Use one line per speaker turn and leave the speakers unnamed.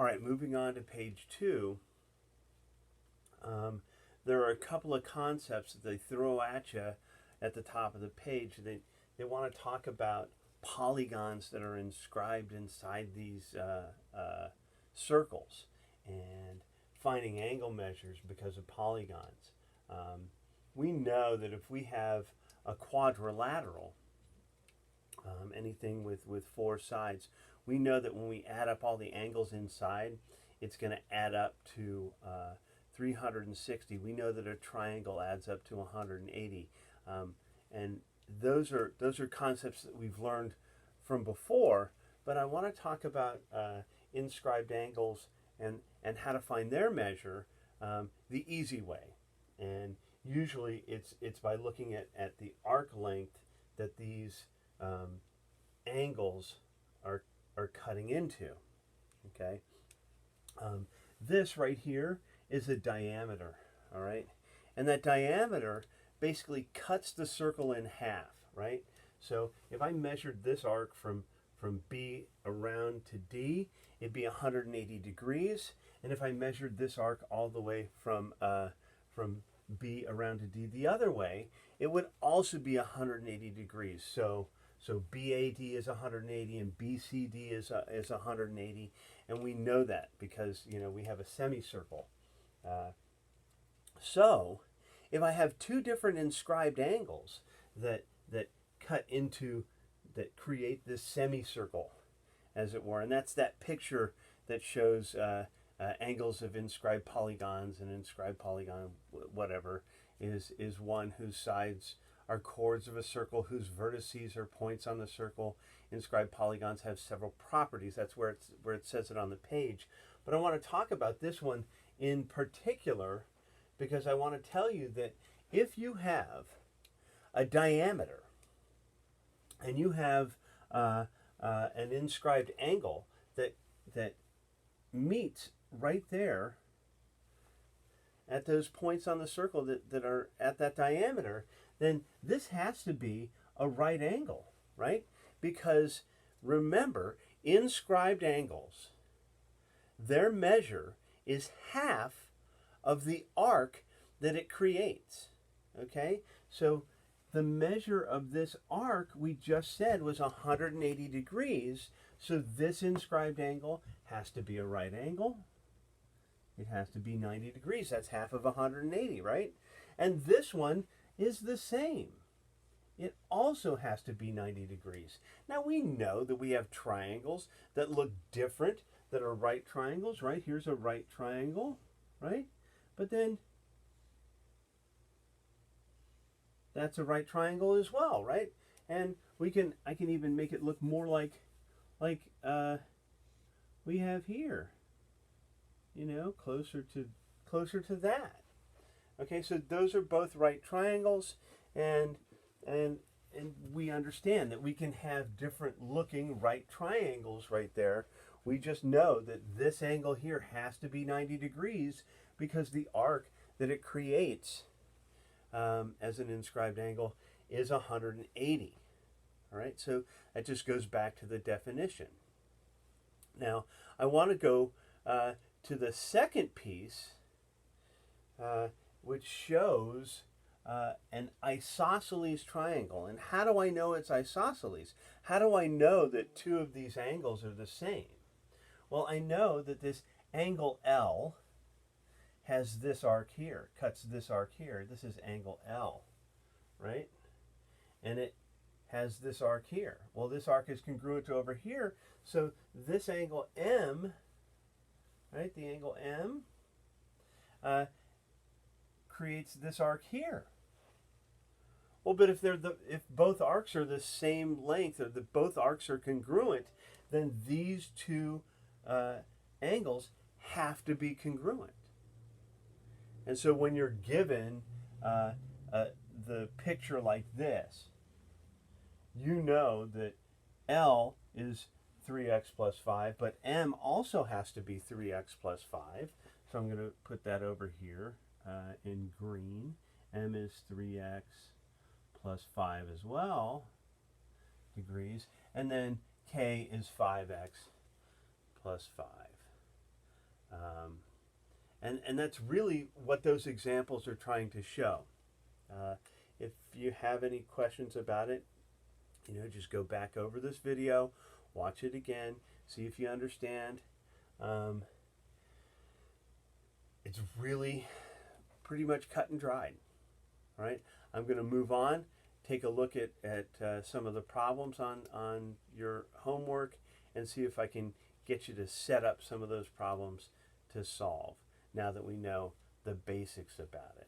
All right, moving on to page 2. There are a couple of concepts that they throw at you at the top of the page. They want to talk about polygons that are inscribed inside these circles and finding angle measures because of polygons. We know that if we have a quadrilateral, anything with 4 sides, we know that when we add up all the angles inside, it's going to add up to 360. We know that a triangle adds up to 180, and those are concepts that we've learned from before. But I want to talk about inscribed angles and how to find their measure the easy way. And usually it's by looking at the arc length that these angles are cutting into. Okay, this right here is a diameter. All right, and that diameter basically cuts the circle in half. Right, so if I measured this arc from B around to D, it'd be 180 degrees, and if I measured this arc all the way from B around to D the other way, it would also be 180 degrees. So BAD is 180 and BCD is 180, and we know that because we have a semicircle. So if I have 2 different inscribed angles that cut into, that create this semicircle, as it were, and that's that picture that shows angles of inscribed polygons, and inscribed polygon, whatever, is one whose sides are chords of a circle, whose vertices are points on the circle. Inscribed polygons have several properties. That's where it says it on the page. But I want to talk about this one in particular because I want to tell you that if you have a diameter and you have an inscribed angle that meets right there at those points on the circle that are at that diameter, then this has to be a right angle, right? Because remember, inscribed angles, their measure is half of the arc that it creates, okay? So the measure of this arc, we just said, was 180 degrees, so this inscribed angle has to be a right angle. It has to be 90 degrees. That's half of 180, right? And this one is the same. It also has to be 90 degrees. Now we know that we have triangles that look different that are right triangles, right? Here's a right triangle, right? But then that's a right triangle as well, right? And I can even make it look more like we have here, closer to that. Okay, so those are both right triangles, and we understand that we can have different looking right triangles right there. We just know that this angle here has to be 90 degrees because the arc that it creates as an inscribed angle is 180. All right, so that just goes back to the definition. Now, I want to go to the second piece, which shows an isosceles triangle. And how do I know it's isosceles? How do I know that 2 of these angles are the same? Well, I know that this angle L has this arc here, cuts this arc here. This is angle L, right? And it has this arc here. Well, this arc is congruent to over here, so this angle M, right, the angle M, creates this arc here. Well, but if both arcs are the same length, or both arcs are congruent, then these 2 angles have to be congruent. And so when you're given the picture like this, you know that L is 3x plus 5, but M also has to be 3x plus 5. So I'm going to put that over here in green. M is 3x plus 5 as well, degrees. And then K is 5x plus 5. And that's really what those examples are trying to show. If you have any questions about it, just go back over this video, watch it again, see if you understand. It's really pretty much cut and dried. All right, I'm going to move on, take a look at some of the problems on your homework, and see if I can get you to set up some of those problems to solve now that we know the basics about it.